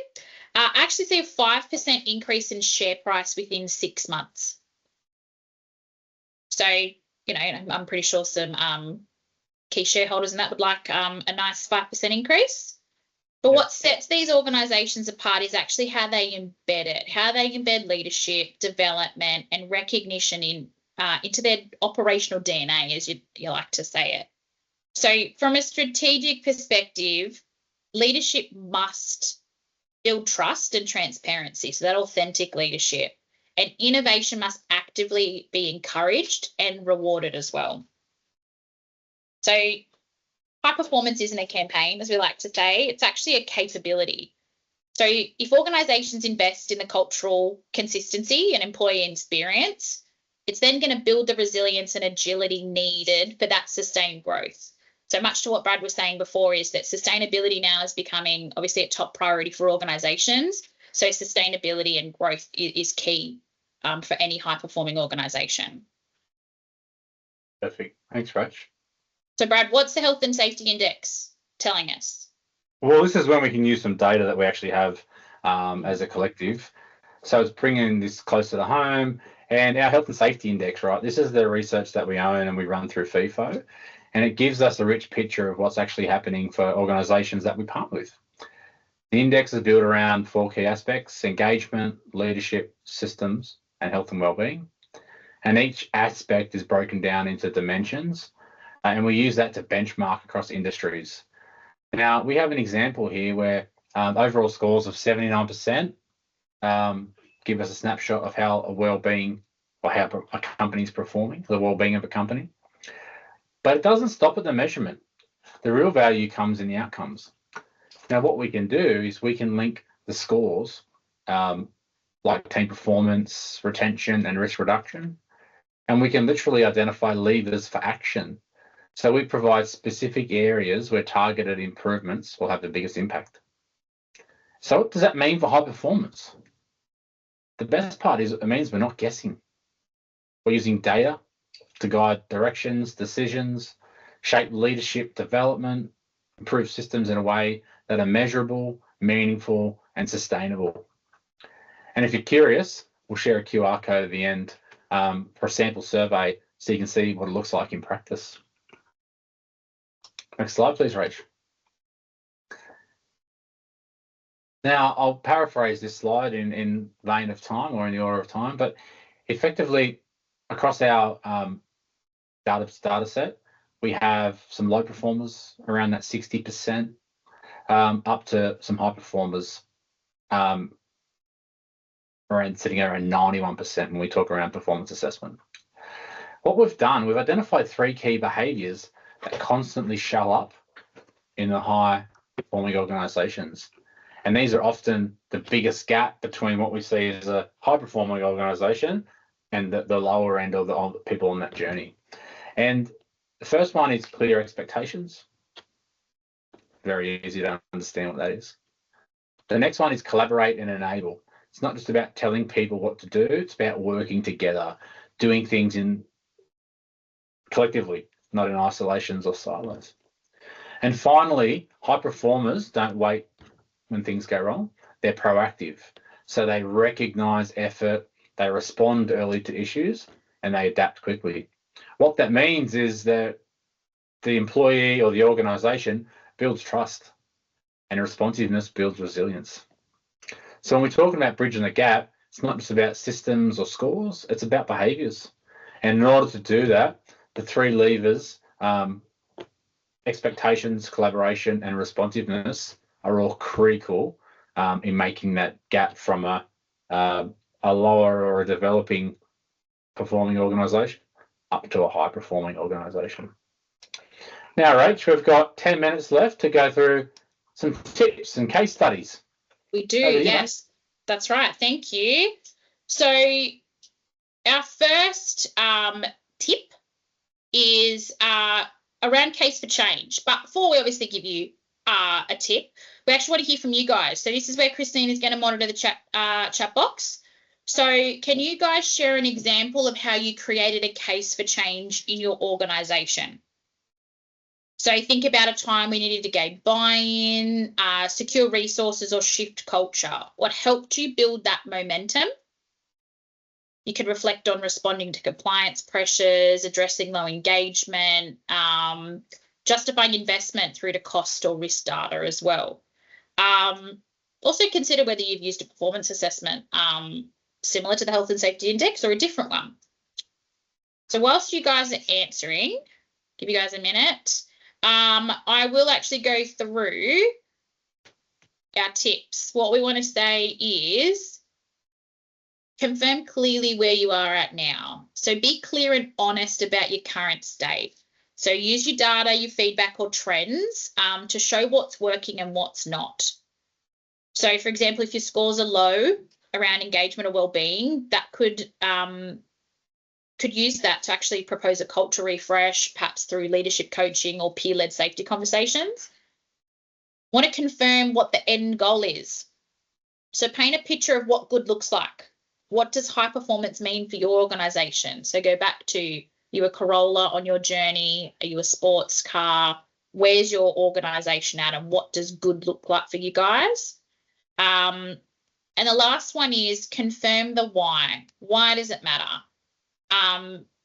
B: actually see a 5% increase in share price within 6 months. So, you know, I'm pretty sure some key shareholders in that would like a nice 5% increase. But what sets these organisations apart is actually how they embed it, how they embed leadership, development, and recognition into their operational DNA, as you like to say it. So from a strategic perspective, leadership must build trust and transparency, so that authentic leadership. And innovation must actively be encouraged and rewarded as well. So high performance isn't a campaign, as we like to say, it's actually a capability. So if organisations invest in the cultural consistency and employee experience, it's then going to build the resilience and agility needed for that sustained growth. So much to what Brad was saying before is that sustainability now is becoming obviously a top priority for organisations. So sustainability and growth is key for any high-performing organisation.
C: Perfect. Thanks, Rach.
B: So Brad, what's the Health and Safety Index telling us?
C: Well, this is when we can use some data that we actually have as a collective. So it's bringing this closer to home. And our Health and Safety Index, right, this is the research that we own and we run through Fefo. And it gives us a rich picture of what's actually happening for organisations that we partner with. The index is built around 4 key aspects: engagement, leadership, systems, and health and wellbeing. And each aspect is broken down into dimensions, and we use that to benchmark across industries. Now, we have an example here where overall scores of 79% give us a snapshot of how a wellbeing or how a company is performing, the wellbeing of a company. But it doesn't stop at the measurement. The real value comes in the outcomes. Now, what we can do is we can link the scores like team performance, retention, and risk reduction, and we can literally identify levers for action. So we provide specific areas where targeted improvements will have the biggest impact. So what does that mean for high performance? The best part is it means we're not guessing. We're using data to guide directions, decisions, shape leadership development, improve systems in a way that are measurable, meaningful, and sustainable. And if you're curious, we'll share a QR code at the end for a sample survey so you can see what it looks like in practice. Next slide, please, Rach. Now, I'll paraphrase this slide in vein of time or in the order of time, but effectively across our data set, we have some low performers around that 60%, up to some high performers sitting around 91% when we talk around performance assessment. What we've done, we've identified 3 key behaviours that constantly show up in the high performing organisations. And these are often the biggest gap between what we see as a high performing organisation and the lower end of the people on that journey. And the first one is clear expectations. Very easy to understand what that is. The next one is collaborate and enable. It's not just about telling people what to do, it's about working together, doing things collectively, not in isolations or silos. And finally, high performers don't wait when things go wrong. They're proactive. So they recognise effort, they respond early to issues, and they adapt quickly. What that means is that the employee or the organisation builds trust, and responsiveness builds resilience. So when we're talking about bridging the gap, it's not just about systems or scores, it's about behaviours. And in order to do that, the 3 levers, expectations, collaboration, and responsiveness, are all critical in making that gap from a lower or a developing performing organisation up to a high performing organisation. Now, Rach, we've got 10 minutes left to go through some tips and case studies.
B: We do, yes, that's right. Thank you. So our first tip is around case for change. But before we obviously give you a tip, we actually want to hear from you guys. So this is where Christine is going to monitor the chat box. So can you guys share an example of how you created a case for change in your organisation? So think about a time we needed to gain buy-in, secure resources or shift culture. What helped you build that momentum? You could reflect on responding to compliance pressures, addressing low engagement, justifying investment through to cost or risk data as well. Also consider whether you've used a performance assessment similar to the Health and Safety Index or a different one. So whilst you guys are answering, give you guys a minute, I will actually go through our tips. What we want to say is confirm clearly where you are at now. So be clear and honest about your current state. So use your data, your feedback or trends to show what's working and what's not. So for example, if your scores are low around engagement or well-being, that could use that to actually propose a culture refresh, perhaps through leadership coaching or peer-led safety conversations. Want to confirm what the end goal is. So paint a picture of what good looks like. What does high performance mean for your organisation? So go back to, you a Corolla on your journey? Are you a sports car? Where's your organisation at and what does good look like for you guys? And the last one is confirm the why. Why does it matter?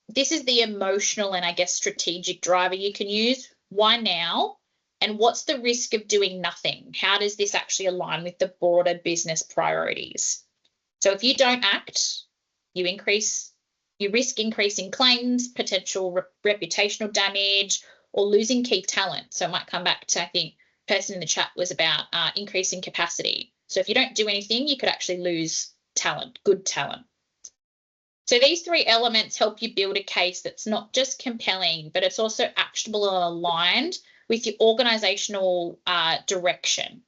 B: This is the emotional and I guess strategic driver you can use. Why now? And what's the risk of doing nothing? How does this actually align with the broader business priorities? So if you don't act, you risk increasing claims, potential reputational damage, or losing key talent. So it might come back to, I think, the person in the chat was about increasing capacity. So if you don't do anything, you could actually lose talent, good talent. So these three elements help you build a case that's not just compelling, but it's also actionable and aligned with your organisational direction.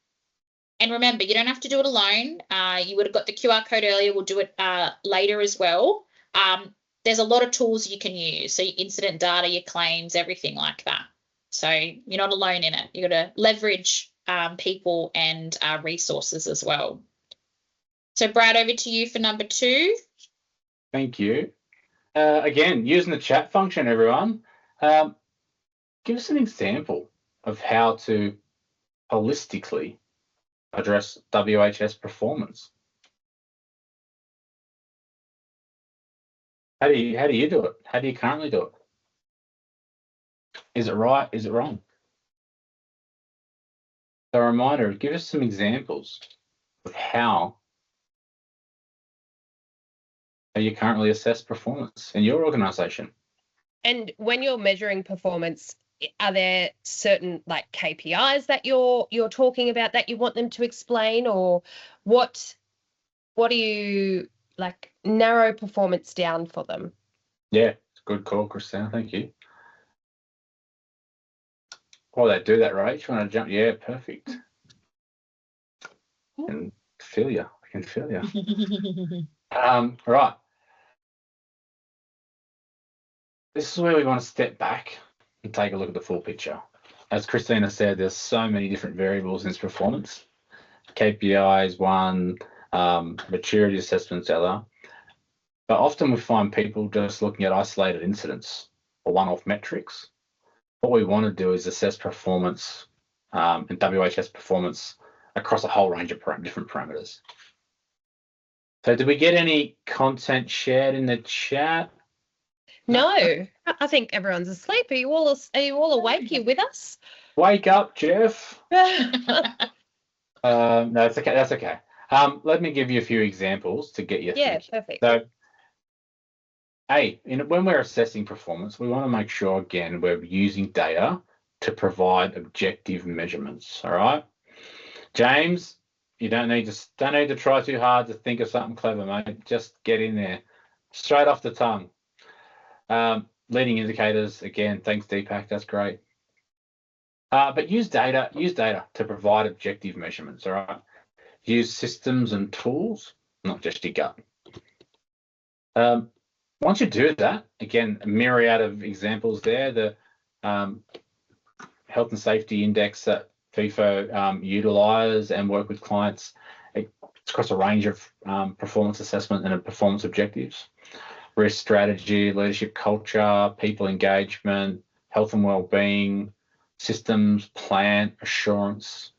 B: And remember, you don't have to do it alone. You would have got the QR code earlier. We'll do it later as well. There's a lot of tools you can use. So your incident data, your claims, everything like that. So you're not alone in it. You've got to leverage people and resources as well. So Brad, over to you for number 2.
C: Thank you. Again, using the chat function, everyone, give us an example of how to holistically address WHS performance. How do you do it? How do you currently do it? Is it right? Is it wrong? So a reminder, give us some examples of how you currently assess performance in your organisation.
A: And when you're measuring performance, are there certain like KPIs that you're talking about that you want them to explain, or what do you like narrow performance down for them?
C: Yeah, good call, Christina. Thank you. While they do that, Rach, you want to jump? Yeah, perfect. I can feel you. I can feel you. Right. This is where we want to step back and take a look at the full picture. As Christina said, there's so many different variables in this performance. KPI is one, maturity assessments other. But often we find people just looking at isolated incidents or one-off metrics. What we want to do is assess performance and WHS performance across a whole range of different parameters. So did we get any content shared in the chat?
A: No, I think everyone's asleep. Are you all awake? You with us?
C: Wake up, Jeff. No, it's okay. That's okay. Let me give you a few examples to get you thinking.
A: Yeah, perfect.
C: So, when we're assessing performance, we want to make sure, again, we're using data to provide objective measurements. All right, James, you don't need to try too hard to think of something clever, mate. Just get in there, straight off the tongue. Leading indicators, again, thanks Deepak, that's great. But use data to provide objective measurements, all right? Use systems and tools, not just your gut. Once you do that, again, a myriad of examples there, the Health and Safety Index that FIFO utilize and work with clients, it It's across a range of performance assessment and performance objectives, risk strategy, leadership culture, people engagement, health and well-being, systems, plan, assurance,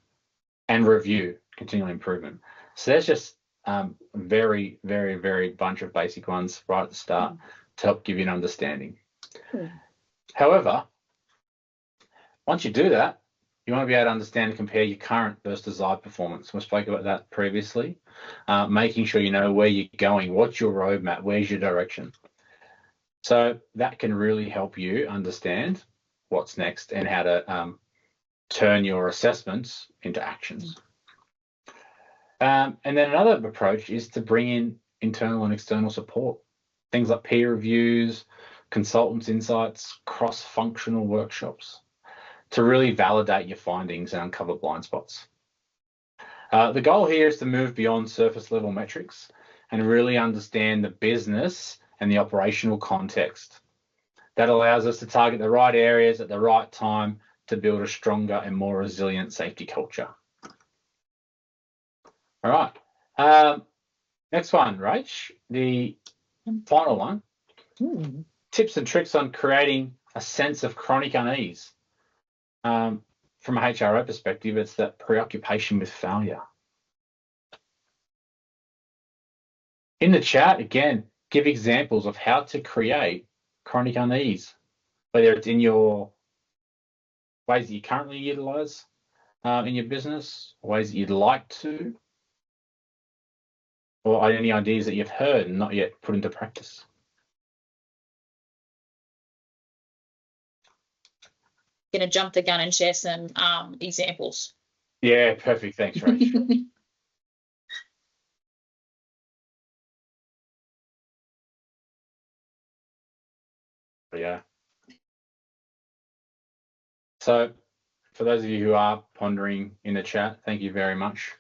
C: and review, continual improvement. So there's just very, very, very bunch of basic ones right at the start to help give you an understanding. However, once you do that, you want to be able to understand and compare your current versus desired performance. We spoke about that previously, making sure you know where you're going, what's your roadmap, where's your direction. So that can really help you understand what's next and how to turn your assessments into actions. And then another approach is to bring in internal and external support, things like peer reviews, consultants' insights, cross-functional workshops, to really validate your findings and uncover blind spots. The goal here is to move beyond surface level metrics and really understand the business and the operational context. That allows us to target the right areas at the right time to build a stronger and more resilient safety culture. All right. Next one, Rach, the final one. Tips and tricks on creating a sense of chronic unease. From a HRO perspective, it's that preoccupation with failure. In the chat, again, give examples of how to create chronic unease, whether it's in your ways that you currently utilize in your business, ways that you'd like to, or any ideas that you've heard and not yet put into practice.
B: Going to jump the gun and share some examples.
C: Yeah, perfect. Thanks, Rachel. Yeah. So for those of you who are pondering in the chat, thank you very much.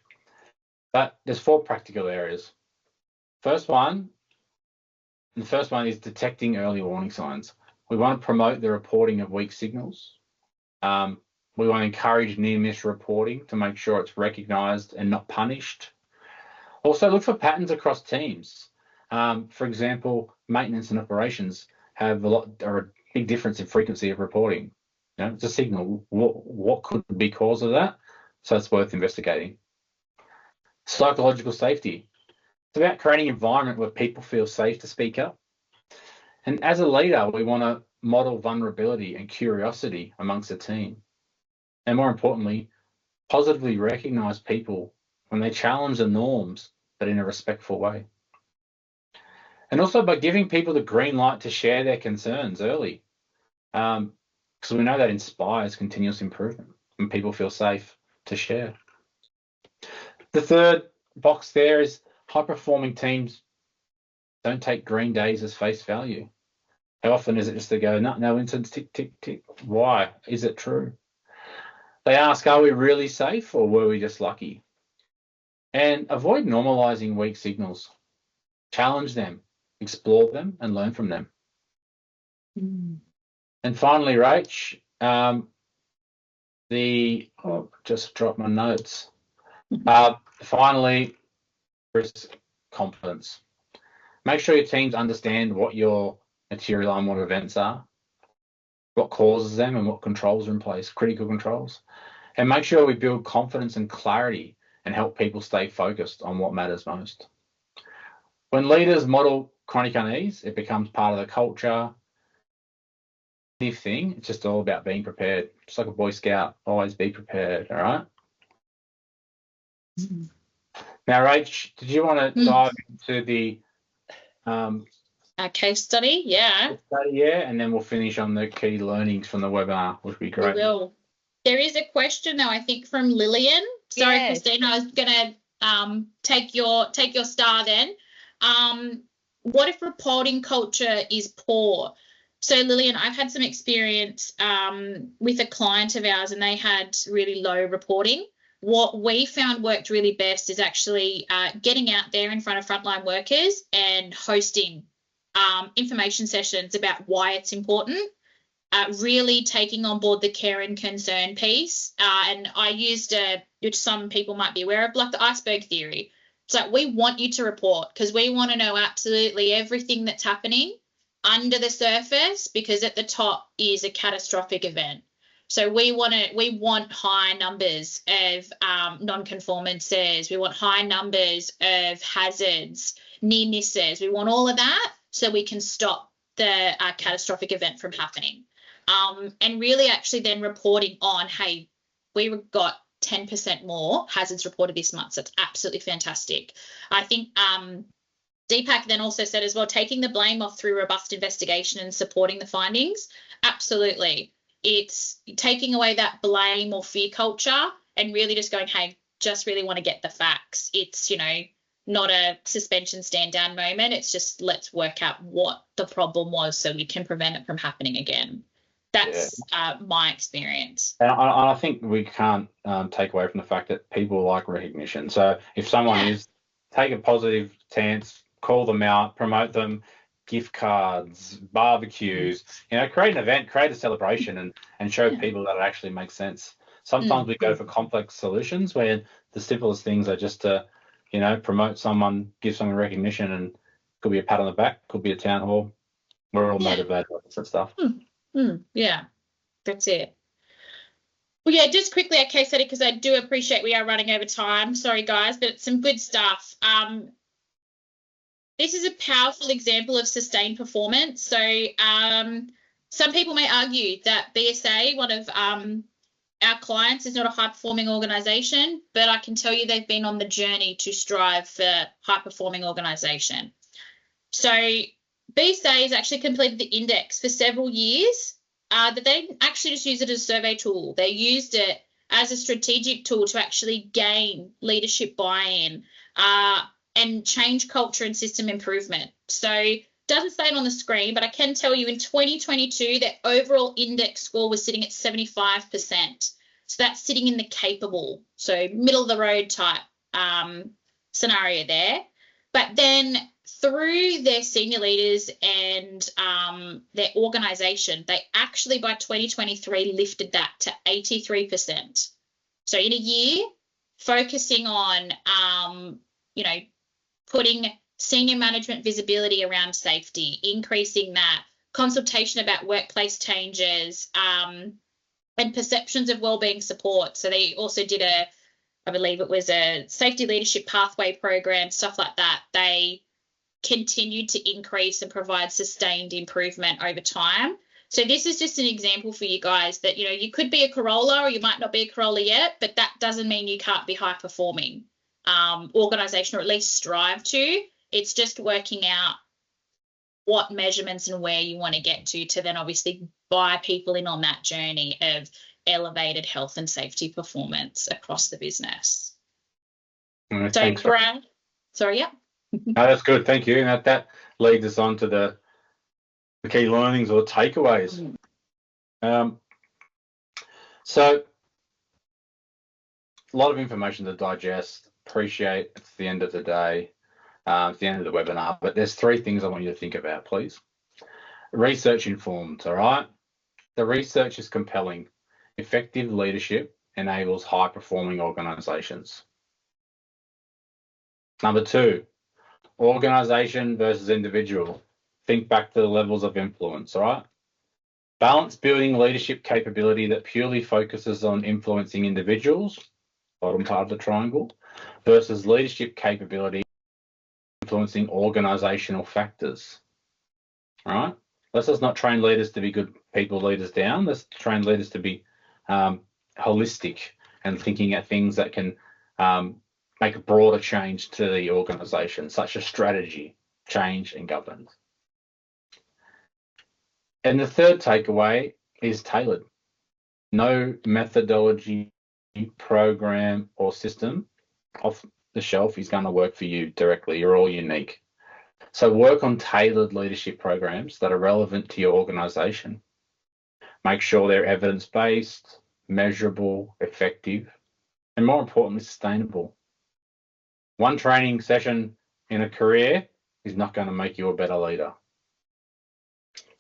C: But there's 4 practical areas. The first one is detecting early warning signs. We want to promote the reporting of weak signals. We want to encourage near-miss reporting to make sure it's recognised and not punished. Also, look for patterns across teams. For example, maintenance and operations have a big difference in frequency of reporting. You know, it's a signal. What could be cause of that? So it's worth investigating. Psychological safety. It's about creating an environment where people feel safe to speak up. And as a leader, we want to model vulnerability and curiosity amongst the team. And more importantly, positively recognise people when they challenge the norms, but in a respectful way. And also by giving people the green light to share their concerns early, because we know that inspires continuous improvement when people feel safe to share. The third box there is high-performing teams don't take green days as face value. How often is it just to go, no incidents, tick, tick, tick. Why? Is it true? They ask, are we really safe or were we just lucky? And avoid normalising weak signals. Challenge them, explore them, and learn from them. And finally, Rach, just dropped my notes. Finally, risk confidence. Make sure your teams understand what your material unwanted events are, what causes them, and what controls are in place, critical controls. And make sure we build confidence and clarity and help people stay focused on what matters most. When leaders model chronic unease, it becomes part of the culture. Thing, it's just all about being prepared. Just like a Boy Scout, always be prepared, all right? Now, Rach, did you want to dive into the
B: case study? Yeah.
C: And then we'll finish on the key learnings from the webinar, which would be great.
B: We will. There is a question, though, I think, from Lillian. Sorry, yes. Christine, I was going to take your star then. What if reporting culture is poor? So, Lillian, I've had some experience with a client of ours, and they had really low reporting. What we found worked really best is actually getting out there in front of frontline workers and hosting information sessions about why it's important, really taking on board the care and concern piece. And I used which some people might be aware of, like the iceberg theory. It's like, we want you to report because we want to know absolutely everything that's happening under the surface, because at the top is a catastrophic event. So we want high numbers of non-conformances. We want high numbers of hazards, near misses. We want all of that so we can stop the catastrophic event from happening. And really actually then reporting on, hey, we got 10% more hazards reported this month. So it's absolutely fantastic. I think Deepak then also said as well, taking the blame off through robust investigation and supporting the findings. Absolutely. It's taking away that blame or fear culture and really just going, hey, just really want to get the facts. It's, not a suspension stand down moment. It's just, let's work out what the problem was so we can prevent it from happening again. That's my experience.
C: And I think we can't take away from the fact that people like recognition. So if someone is, take a positive stance, call them out, promote them, gift cards, barbecues, create an event, create a celebration and show people that it actually makes sense. Sometimes we go for complex solutions where the simplest things are just to, promote someone, give someone recognition, and could be a pat on the back, could be a town hall. We're all motivated by this stuff.
B: Yeah, that's it. Well, yeah, just quickly a case study, because I do appreciate we are running over time. Sorry, guys, but it's some good stuff. This is a powerful example of sustained performance. So some people may argue that BSA, one of our clients, is not a high-performing organisation, but I can tell you they've been on the journey to strive for high-performing organisation. So BSA has actually completed the index for several years, but they didn't actually just use it as a survey tool. They used it as a strategic tool to actually gain leadership buy-in and change culture and system improvement. So it doesn't say it on the screen, but I can tell you in 2022, their overall index score was sitting at 75%. So that's sitting in the capable, so middle of the road type scenario there. But then through their senior leaders and their organisation, they actually by 2023 lifted that to 83%. So in a year, focusing on, putting senior management visibility around safety, increasing that, consultation about workplace changes, and perceptions of wellbeing support. So they also did I believe it was a safety leadership pathway program, stuff like that. They continued to increase and provide sustained improvement over time. So this is just an example for you guys that, you could be a Corolla or you might not be a Corolla yet, but that doesn't mean you can't be high performing organisation, or at least strive to. It's just working out what measurements and where you want to get to then obviously buy people in on that journey of elevated health and safety performance across the business.
C: Right,
B: so
C: thanks,
B: Brad, sorry, yeah.
C: No, that's good. Thank you. And that leads us on to the key learnings or takeaways. So a lot of information to digest. Appreciate it's the end of the day, it's the end of the webinar, but there's three things I want you to think about, please. Research informed, all right? The research is compelling. Effective leadership enables high-performing organisations. Number two, organisation versus individual. Think back to the levels of influence, all right? Balance building leadership capability that purely focuses on influencing individuals, bottom part of the triangle, versus leadership capability influencing organisational factors, all right? Let's just not train leaders to be good people leaders down. Let's train leaders to be holistic and thinking at things that can make a broader change to the organisation, such as strategy, change, and governance. And the third takeaway is tailored. No methodology, program, or system off the shelf is going to work for you directly. You're all unique. So work on tailored leadership programs that are relevant to your organisation. Make sure they're evidence-based, measurable, effective, and more importantly, sustainable. One training session in a career is not going to make you a better leader.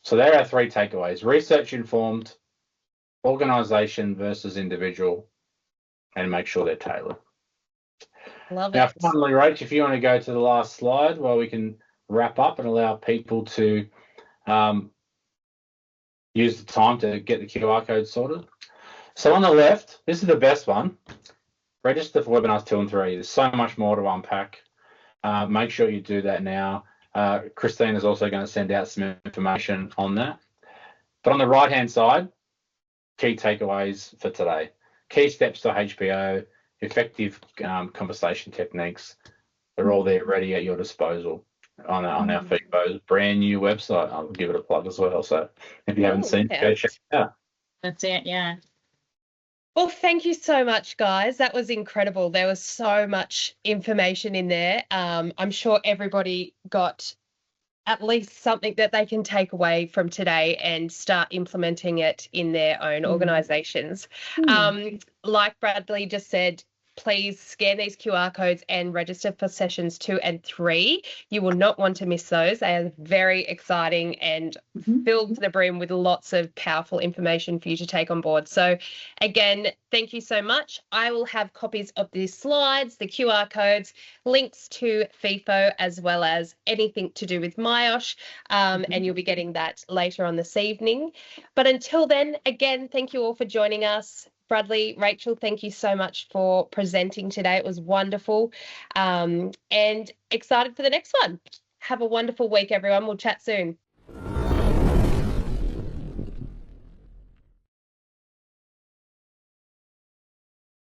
C: So there are three takeaways: research informed, organisation versus individual, and make sure they're tailored.
A: Love
C: Now,
A: it.
C: finally, Rach, if you want to go to the last slide where we can wrap up and allow people to use the time to get the QR code sorted. So on the left, this is the best one. Register for webinars 2 and 3. There's so much more to unpack. Make sure you do that now. Christine is also going to send out some information on that. But on the right-hand side, key takeaways for today. Key steps to HPO, effective conversation techniques. They're all there ready at your disposal on our Fefo's brand new website. I'll give it a plug as well. So if you haven't seen it, go check it out.
B: That's it, yeah.
A: Well, thank you so much, guys. That was incredible. There was so much information in there. I'm sure everybody got at least something that they can take away from today and start implementing it in their own organisations. Like Bradley just said, please scan these QR codes and register for sessions 2 and 3. You will not want to miss those. They are very exciting and filled to the brim with lots of powerful information for you to take on board. So again, thank you so much. I will have copies of these slides, the QR codes, links to Fefo, as well as anything to do with myosh, and you'll be getting that later on this evening. But until then, again, thank you all for joining us. Bradley, Rachel, thank you so much for presenting today. It was wonderful, and excited for the next one. Have a wonderful week, everyone. We'll chat soon.